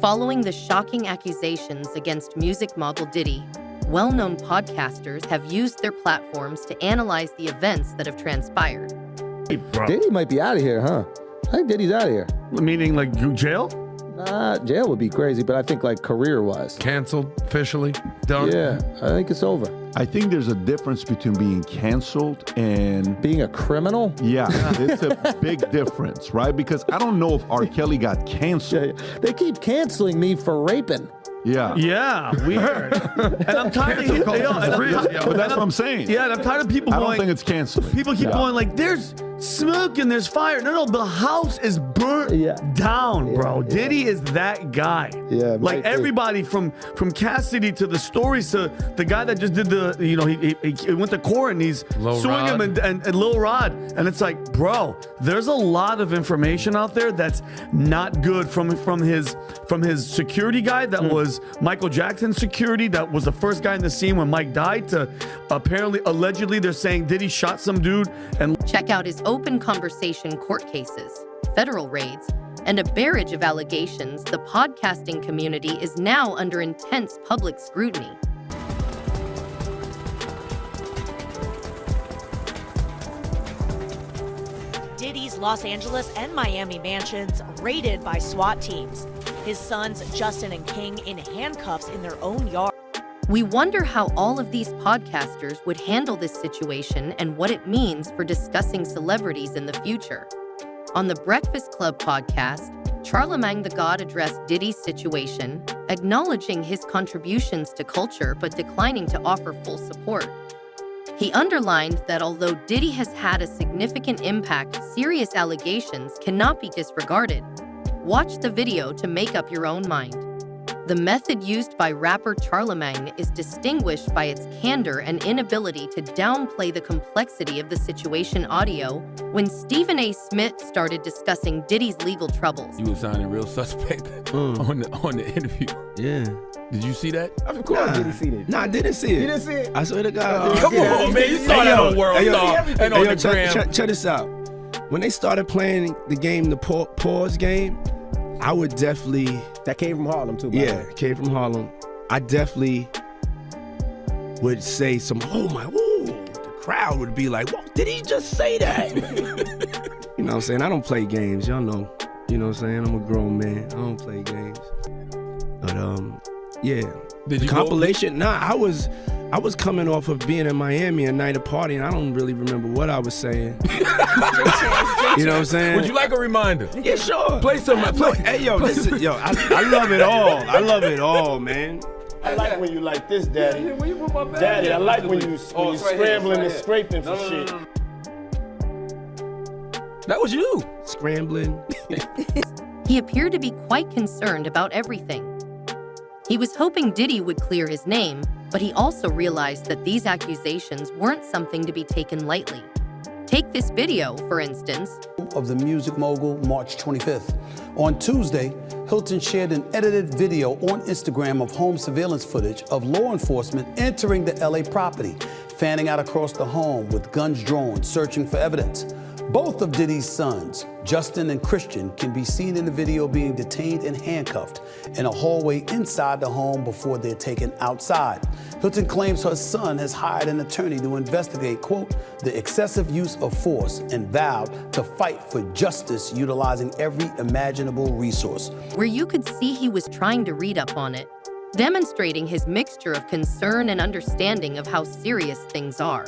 Following the shocking accusations against music mogul Diddy, well-known podcasters have used their platforms to analyze the events that have transpired. Hey, bro. Diddy might be out of here, huh? I think Diddy's out of here. Meaning like jail? Jail would be crazy, but I think like career-wise. Canceled, officially, done? Yeah, I think it's over. I think there's a difference between being canceled and being a criminal. Yeah, it's a big difference, right? Because I don't know if R. Kelly got canceled. Yeah, they keep canceling me for raping. Yeah. Yeah, weird. And I'm tired of but that's what I'm saying. Yeah, and I'm tired of people going. I don't think it's canceling. People keep going like, there's smoke and there's fire. No, the house is burnt down, bro. Diddy is that guy. Yeah, like everybody from Cassidy to the stories to the guy that just did the, he went to court and he's suing him and Lil Rod. And it's like, bro, there's a lot of information out there that's not good from his security guy that was Michael Jackson's security, that was the first guy in the scene when Mike died, to allegedly they're saying Diddy shot some dude. And check out his open conversation court cases, federal raids, and a barrage of allegations. The podcasting community is now under intense public scrutiny. Diddy's Los Angeles and Miami mansions raided by SWAT teams. His sons, Justin and King, in handcuffs in their own yard. We wonder how all of these podcasters would handle this situation and what it means for discussing celebrities in the future. On the Breakfast Club podcast, Charlemagne the God addressed Diddy's situation, acknowledging his contributions to culture but declining to offer full support. He underlined that although Diddy has had a significant impact, serious allegations cannot be disregarded. Watch the video to make up your own mind. The method used by rapper Charlemagne is distinguished by its candor and inability to downplay the complexity of the situation. Audio when Stephen A. Smith started discussing Diddy's legal troubles. You were sounding real suspect on the interview. Yeah. Did you see that? Of course, did he see it? Nah, I didn't see it. You didn't see it? I swear to God. Come on, man. You saw that on World Star and on the gram. Check this out. When they started playing the game, the pause game, I would definitely... That came from Harlem, too, Yeah, it came from Harlem. I definitely would say some, oh my, woo. The crowd would be like, whoa, did he just say that? You know what I'm saying? I don't play games, y'all know. You know what I'm saying? I'm a grown man. I don't play games. But, yeah. Did you compilation? Nah, I was coming off of being in Miami a night of party, and I don't really remember what I was saying. You know what I'm saying? Would you like a reminder? Yeah, sure. Play some. Hey, yo, listen, yo, I love it all. I love it all, man. I like when you like this, Daddy. Daddy, I like when you scrambling and scraping for shit. That was you. Scrambling. He appeared to be quite concerned about everything. He was hoping Diddy would clear his name, but he also realized that these accusations weren't something to be taken lightly. Take this video, for instance. Of the music mogul, March 25th. On Tuesday, Hilton shared an edited video on Instagram of home surveillance footage of law enforcement entering the LA property, fanning out across the home with guns drawn, searching for evidence. Both of Diddy's sons, Justin and Christian, can be seen in the video being detained and handcuffed in a hallway inside the home before they're taken outside. Hilton claims her son has hired an attorney to investigate, quote, the excessive use of force and vowed to fight for justice utilizing every imaginable resource. Where you could see he was trying to read up on it, demonstrating his mixture of concern and understanding of how serious things are.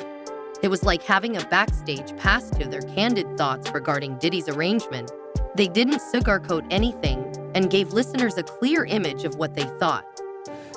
It was like having a backstage pass to their candid thoughts regarding Diddy's arrangement. They didn't sugarcoat anything and gave listeners a clear image of what they thought.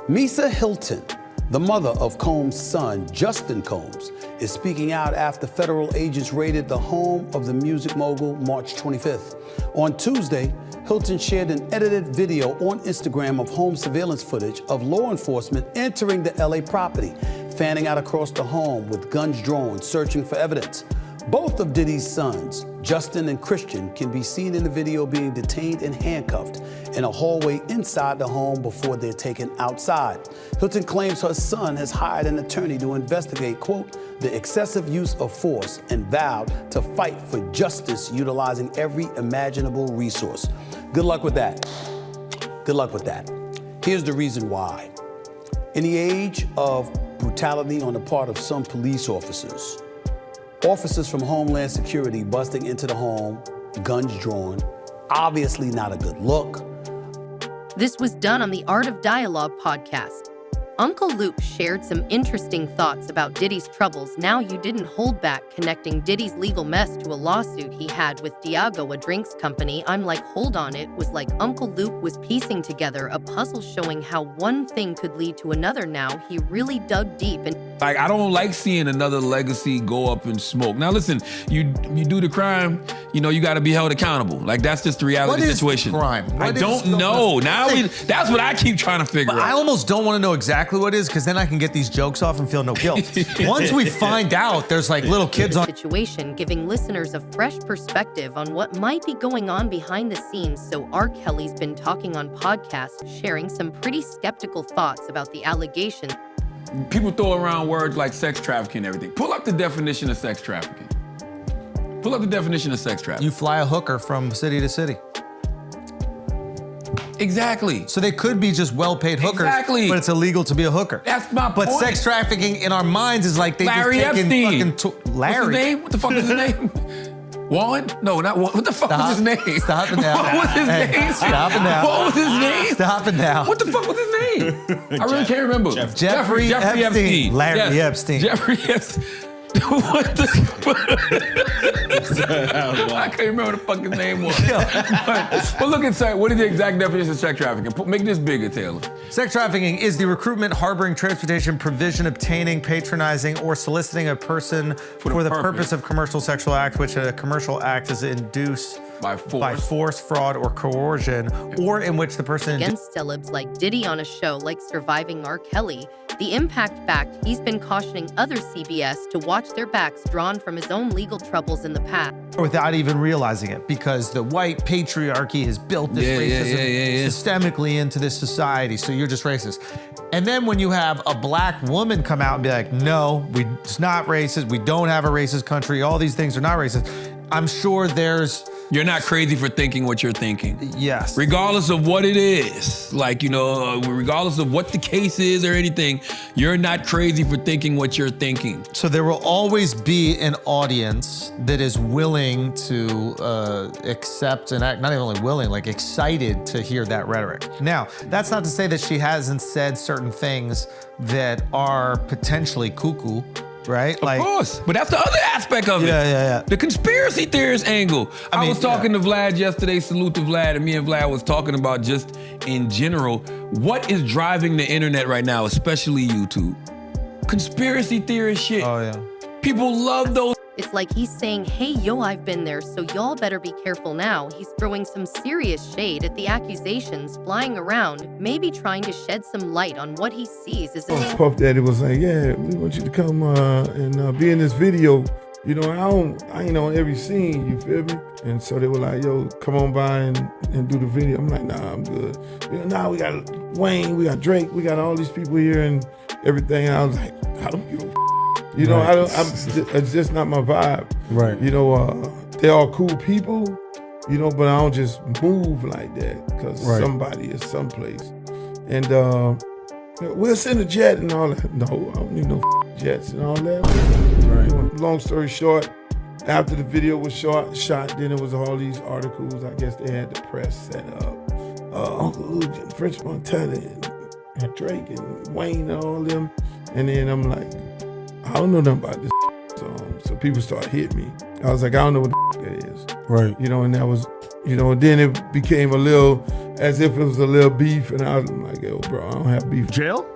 Misa Hilton, the mother of Combs' son, Justin Combs, is speaking out after federal agents raided the home of the music mogul March 25th. On Tuesday, Hilton shared an edited video on Instagram of home surveillance footage of law enforcement entering the LA property, fanning out across the home with guns drawn, searching for evidence. Both of Diddy's sons, Justin and Christian, can be seen in the video being detained and handcuffed in a hallway inside the home before they're taken outside. Hilton claims her son has hired an attorney to investigate, quote, the excessive use of force and vowed to fight for justice utilizing every imaginable resource. Good luck with that. Good luck with that. Here's the reason why. In the age of brutality on the part of some police officers, officers from Homeland Security busting into the home, guns drawn, obviously not a good look. This was done on the Art of Dialogue podcast. Uncle Luke shared some interesting thoughts about Diddy's troubles. Now you didn't hold back, connecting Diddy's legal mess to a lawsuit he had with Diageo, a drinks company. I'm like, hold on, it was like Uncle Luke was piecing together a puzzle showing how one thing could lead to another. Now he really dug deep and Like, I don't like seeing another legacy go up in smoke. Now, listen, you do the crime, you know, you got to be held accountable. Like, that's just the reality of the situation. Crime? I don't know. Now, that's what I keep trying to figure out. I almost don't want to know exactly what it is, because then I can get these jokes off and feel no guilt. Once we find out there's like little kids on situation, giving listeners a fresh perspective on what might be going on behind the scenes. So R. Kelly's been talking on podcasts, sharing some pretty skeptical thoughts about the allegations. People throw around words like sex trafficking and everything. Pull up the definition of sex trafficking. Pull up the definition of sex trafficking. You fly a hooker from city to city. Exactly. So they could be just well-paid hookers, Exactly. but it's illegal to be a hooker. That's my But point. sex trafficking in our minds is like they Larry just taking Epstein. fucking Larry. What's his name? What the fuck is his name? Warren? No, not Warren. What the fuck was his name? Stop it now. What was his Hey, name? stop it now. What was his name? Stop it now. What the fuck was his name? I really can't remember. Jeffrey Epstein. Larry Epstein. Jeffrey Epstein. What the I can't remember what the fuck his name was. but look at what is the exact definition of sex trafficking? Make this bigger, Taylor. Sex trafficking is the recruitment, harboring, transportation, provision, obtaining, patronizing, or soliciting a person for the purpose of commercial sexual act, which a commercial act is induced by force, fraud, or coercion, or in which the person against celebs like Diddy on a show like Surviving R. Kelly. The impact fact, he's been cautioning other CBS to watch their backs, drawn from his own legal troubles in the past. without even realizing it, because the white patriarchy has built this racism systemically into this society. So you're just racist. And then when you have a black woman come out and be like, no, it's not racist. We don't have a racist country. All these things are not racist. I'm sure You're not crazy for thinking what you're thinking. Yes. Regardless of what it is. Like, regardless of what the case is or anything, you're not crazy for thinking what you're thinking. So there will always be an audience that is willing to accept and act, not even willing, like excited to hear that rhetoric. Now, that's not to say that she hasn't said certain things that are potentially cuckoo, right? Of course, but that's the other aspect of it. Yeah. The conspiracy theorist angle. I was talking to Vlad yesterday, salute to Vlad, and me and Vlad was talking about just in general, what is driving the internet right now, especially YouTube? Conspiracy theorist shit. Oh, yeah. People love those. It's like he's saying, hey, yo, I've been there, so y'all better be careful now. He's throwing some serious shade at the accusations flying around, maybe trying to shed some light on what he sees as Puff Daddy was like, yeah, we want you to come and be in this video. You know, I ain't on every scene, you feel me? And so they were like, yo, come on by and do the video. I'm like, nah, I'm good. You know, now we got Wayne, we got Drake, we got all these people here and everything. And I was like, I don't give a You know, it's just not my vibe. Right. You know, they're all cool people, you know, but I don't just move like that because somebody is someplace. And we'll send a jet and all that. No, I don't need no jets and all that. Right. Long story short, after the video was shot, then it was all these articles. I guess they had the press set up. Uncle Luke and French Montana and Drake and Wayne and all them. And then I'm like, I don't know nothing about this song. So people started hitting me. I was like, I don't know what that is. Right. You know, and that was, you know, and then it became a little, as if it was a little beef. And I was like, yo, bro, I don't have beef. Jail?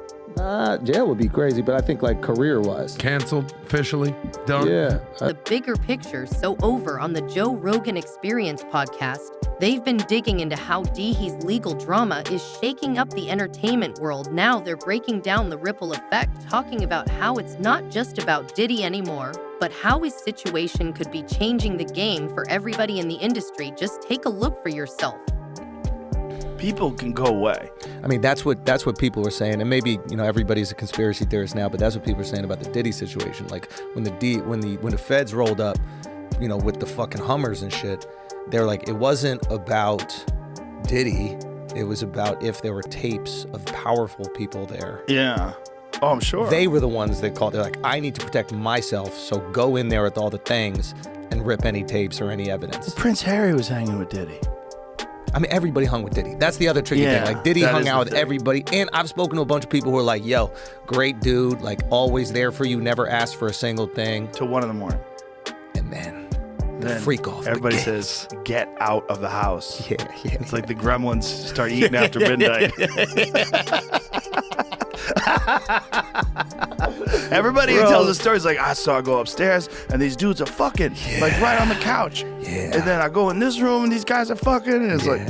Jail would be crazy, but I think like career-wise. Canceled officially? Done? Yeah. the bigger picture. So over on the Joe Rogan Experience podcast, they've been digging into how Didy's legal drama is shaking up the entertainment world. Now they're breaking down the ripple effect, talking about how it's not just about Diddy anymore, but how his situation could be changing the game for everybody in the industry. Just take a look for yourself. People can go away. I mean, that's what people were saying, and maybe everybody's a conspiracy theorist now, but that's what people are saying about the Diddy situation. Like when the feds rolled up, with the fucking Hummers and shit, they're like, it wasn't about Diddy, It was about if there were tapes of powerful people there. Yeah. Oh, I'm sure. They were the ones that called. They're like, I need to protect myself, so go in there with all the things and rip any tapes or any evidence. Prince Harry was hanging with Diddy. I mean, everybody hung with Diddy. That's the other tricky thing. Like, Diddy hung out with everybody. And I've spoken to a bunch of people who are like, yo, great dude, like, always there for you, never asked for a single thing. Till 1 a.m. And then freak off. Everybody says, get out of the house. Yeah. It's like the gremlins start eating after midnight. Everybody who tells the stories like, I saw I go upstairs and these dudes are fucking like right on the couch. Yeah. And then I go in this room and these guys are fucking and it's like